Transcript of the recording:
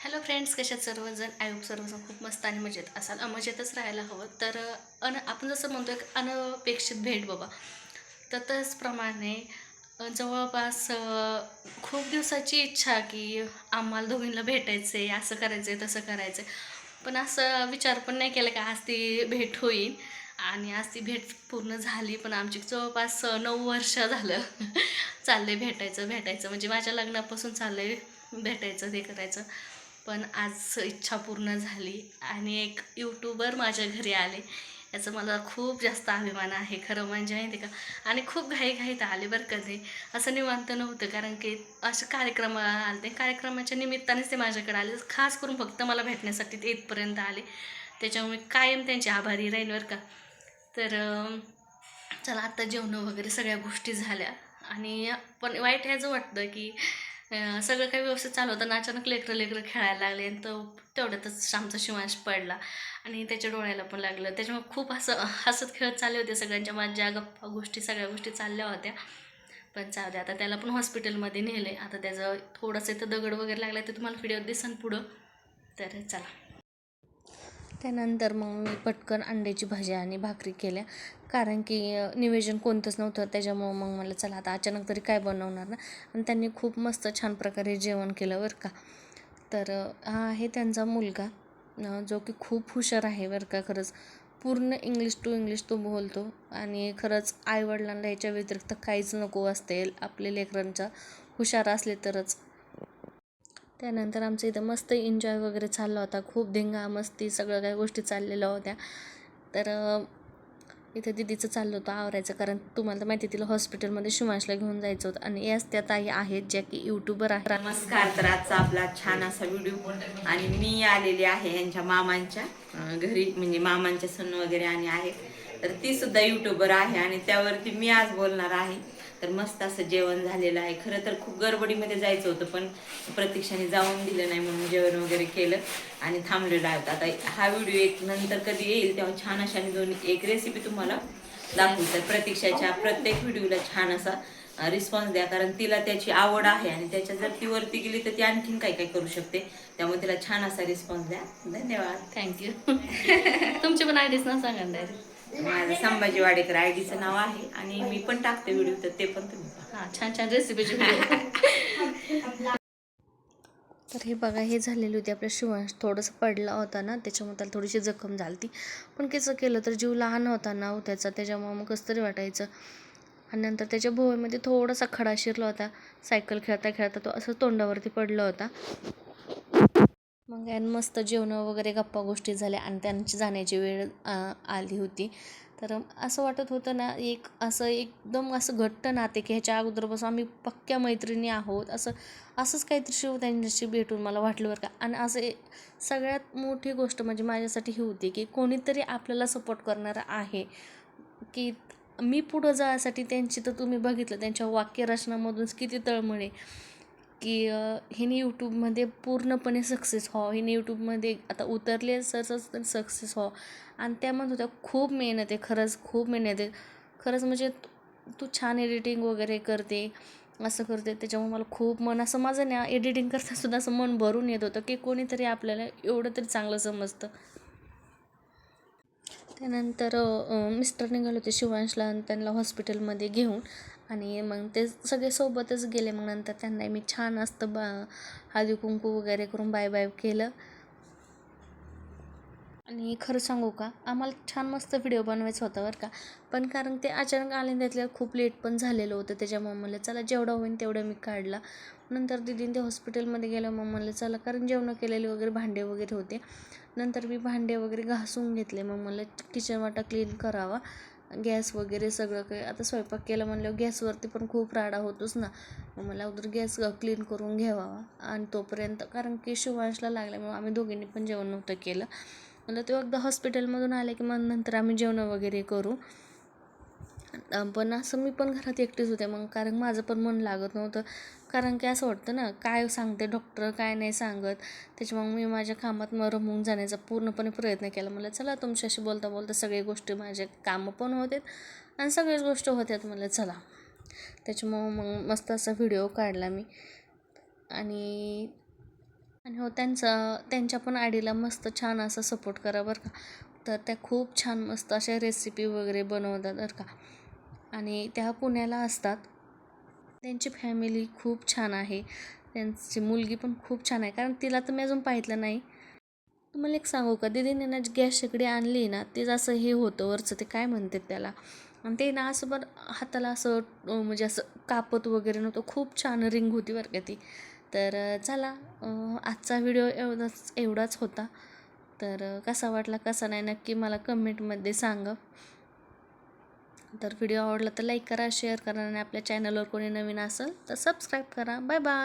Hello friends, कशात सर्वजण? I hope सर्वजण खूप मस्त आणि मजेत असाल. मजेतच राहायला हवं. तर आपण जसं म्हणतो एक अनपेक्षित भेट बाबा, तर त्याचप्रमाणे जवळपास खूप दिवसाची इच्छा की आम्हाला दोघींना भेटायचं आहे, असं करायचं आहे, तसं करायचं आहे. पण असं विचार पण नाही केला की आज ती भेट होईल. आणि आज ती भेट पूर्ण झाली. पण आमची जवळपास 9 वर्ष झालं चाललंय भेटायचं भेटायचं, म्हणजे माझ्या लग्नापासून चाललंय भेटायचं ते करायचं. पण आज इच्छा पूर्ण झाली आणि एक यूट्यूबर माझ्या घरी आले. याचं मला खूप जास्त अभिमान आहे खरं म्हणजे, माहिती का. आणि खूप घाईघाईत आले बरं का ते. असं निवांत नव्हतं, कारण की असं कार्यक्रमाला आले ते. कार्यक्रमाच्या निमित्तानेच ते माझ्याकडे आले, खास करून फक्त मला भेटण्यासाठी ते इथपर्यंत आले. त्याच्यामुळे कायम त्यांची आभारी राहीन बरं का. तर चला, आता जेवणं वगैरे सगळ्या गोष्टी झाल्या. आणि पण वाईट ह्याचं वाटतं की सगळं काही व्यवस्थित चालू होतं आणि अचानक लेकरं लेकरं खेळायला लागले आणि तो तेवढ्यातच आमचा शिवांश पडला आणि त्याच्या डोळ्याला पण लागलं. त्याच्यामुळे खूप असं हसत खेळत चालले होते, सगळ्यांच्या मज्जा गप्पा गोष्टी सगळ्या गोष्टी चालल्या होत्या. पण चालू दे, आता त्याला पण हॉस्पिटलमध्ये नेलं आहे. आता त्याचं थोडंसं इथं दगड वगैरे लागला ते तुम्हाला व्हिडिओ दिसन पुढं. तर चला, त्यानंतर मग मी पटकन अंड्याची भाजी आणि भाकरी केल्या, कारण की नियोजन कोणतंच नव्हतं. त्याच्यामुळं मग मला चला आता अचानक तरी काय बनवणार ना. आणि त्यांनी खूप मस्त छान प्रकारे जेवण केलं बरं का. तर हा आहे त्यांचा मुलगा, जो की खूप हुशार आहे बरं का. खरंच पूर्ण इंग्लिश टू इंग्लिश तो बोलतो. आणि खरंच आईवडिलांना याच्या व्यतिरिक्त काहीच नको असते, आपले लेकरांच्या हुशार असले तरच. त्यानंतर आमचं इथं मस्त एन्जॉय वगैरे चालला होता, खूप धिंगा मस्ती सगळं काही गोष्टी चाललेल्या होत्या. तर इथं दिदीचं चाललं होतं आवरायचं, कारण तुम्हाला तर माहिती तिला हॉस्पिटलमध्ये शिवांशला घेऊन जायचं होतं. आणि याच त्या ताई आहेत ज्या की यूट्यूबर आहे. नमस्कार. तर आजचा आपला छान असा व्हिडिओ, आणि मी आलेली आहे यांच्या मामांच्या घरी, म्हणजे मामांच्या सून वगैरे आणि आहेत. तर ती सुद्धा यूट्यूबर आहे आणि त्यावरती मी आज बोलणार आहे. तर मस्त असं जेवण झालेलं आहे. खरं तर खूप गडबडीमध्ये जायचं होतं, पण प्रतीक्षाने जाऊन दिलं नाही म्हणून जेवण वगैरे केलं आणि थांबलेलं आहे. आता हा व्हिडिओ एक नंतर कधी येईल तेव्हा छान अशा एक रेसिपी तुम्हाला दाखवू. तर प्रतीक्षाच्या प्रत्येक व्हिडिओला छान असा रिस्पॉन्स द्या, कारण तिला त्याची आवड आहे आणि त्याच्या जर ती वरती गेली तर ती आणखीन काय काय करू शकते. त्यामुळे तिला छान असा रिस्पॉन्स द्या. धन्यवाद. थँक्यू. तुमची पण आयडीच ना सांगा ना. माझं संभाजी वाडेकर आयडीचं नाव आहे आणि मी पण टाकते व्हिडिओ, तर ते पण तुम्ही पहा. हां, छान छान रेसिपीचे व्हिडिओ. तर हे बघा, हे झालेली होती आपल्या शिवांश थोडंसं पडला होता ना, त्याच्यामुळे त्याला थोडीशी जखम झाली ती. पण कसं केलं तर जीव लहान होता ना हो त्याचा, त्याच्यामुळं मग कसं तरी वाटायचं. आणि नंतर त्याच्या भोवळीमध्ये थोडासा खडा शिरला होता. सायकल खेळता खेळता तो असं तोंडावरती पडला होता. मग यान मस्त जेवणं वगैरे गप्पा गोष्टी झाल्या आणि त्यांची जाण्याची वेळ आली होती. तर असं वाटत होतं ना, एक असं एकदम असं घट्ट नाते की ह्याच्या अगोदरपासून आम्ही पक्क्या मैत्रिणी आहोत, असंच काहीतरी शिव त्यांच्याशी भेटून मला वाटलं बरं का. आणि असं सगळ्यात मोठी गोष्ट म्हणजे माझ्यासाठी ही होती की कोणीतरी आपल्याला सपोर्ट करणारं आहे. की मी पुढं जाण्यासाठी त्यांची, तर तुम्ही बघितलं त्यांच्या वाक्यरचनामधूनच किती तळमळे की हिने यूट्यूबमध्ये पूर्णपणे सक्सेस व्हावं, हिने यूट्यूबमध्ये आता उतरले सरच तर सक्सेस व्हावं. आणि त्यामध्ये होत्या खूप मेहनत आहे, खरंच खूप मेहनत आहे. खरंच म्हणजे तू छान एडिटिंग वगैरे करते, असं करते. त्याच्यामुळे मला खूप मन असं माझं ना एडिटिंग करतासुद्धा असं मन भरून येत होतं की कोणीतरी आपल्याला एवढं तरी चांगलं समजतं. त्यानंतर मिस्टर निघाले होते शिवांशला आणि त्यांना हॉस्पिटलमध्ये घेऊन. आणि मग ते सगळे सोबतच गेले. मग नंतर त्यांना मी छान असतं हळदी कुंकू वगैरे करून बाय बाय केलं. आणि खरं सांगू का, आम्हाला छान मस्त व्हिडिओ बनवायचा होता बरं का. पण कारण ते अचानक आले, त्यातल्या खूप लेट पण झालेलं होतं. त्याच्यामुळे म्हणलं चला जेवढं होईल तेवढं मी काढला. नंतर दीदीने ते हॉस्पिटलमध्ये गेलं, मग म्हणलं चला, कारण जेवणं केलेले वगैरे भांडे वगैरे होते. नंतर मी भांडे वगैरे घासून घेतले. मग म्हणलं किचन वाटा क्लीन करावा, गॅस वगैरे सगळं काही. आता स्वयंपाक केलं म्हणल्यावर गॅसवरती पण खूप राडा होतोच ना. मग मला अगोदर गॅस क्लीन करून घ्यावा. आणि तोपर्यंत कारण की शिवांशला लागल्यामुळे आम्ही दोघींनी पण जेवण नव्हतं केलं. म्हणलं तो एकदा हॉस्पिटलमधून आले की मग नंतर आम्ही जेवणं वगैरे करू. पण असं मी पण घरात एकटीच होते मग, कारण माझं पण मन लागत नव्हतं. कारण की असं वाटतं ना, काय सांगते डॉक्टर काय नाही सांगत. त्याच्यामुळे मी माझ्या कामात रमून जाण्याचा पूर्णपणे प्रयत्न केला. मला चला तुमच्याशी बोलता बोलता सगळी गोष्टी, माझे कामं पण होते आणि सगळ्याच गोष्टी होत्यात. मला चला, त्याच्यामुळं मग मस्त असा व्हिडिओ काढला मी. आणि आणि हो त्यांच्या पण आयडीला मस्त छान असं सपोर्ट करा बरं का. तर त्या खूप छान मस्त अशा रेसिपी वगैरे बनवतात बरं का. आणि त्या पुण्याला असतात. त्यांची फॅमिली खूप छान आहे. त्यांची मुलगी पण खूप छान आहे, कारण तिला तर मी अजून पाहिलं नाही. तुम्हाला एक सांगू का, दीदीने ना गॅस शेगडी आणली ना, ते असं हे होतं वरचं, ते काय म्हणतात त्याला, आणि ते ना असं बरं हाताला असं म्हणजे असं कापत वगैरे नव्हतं. खूप छान रिंग होती बरं का ती. तर चला, आजचा व्हिडिओ एवढाच होता. तर कसा वाटला कसा नाही नक्की मला कमेंटमध्ये सांगा. तर व्हिडिओ आवडला तर लाईक करा, शेअर करा, आणि आपल्या चॅनलवर कोणी नवीन असेल तर सबस्क्राईब करा. Bye bye.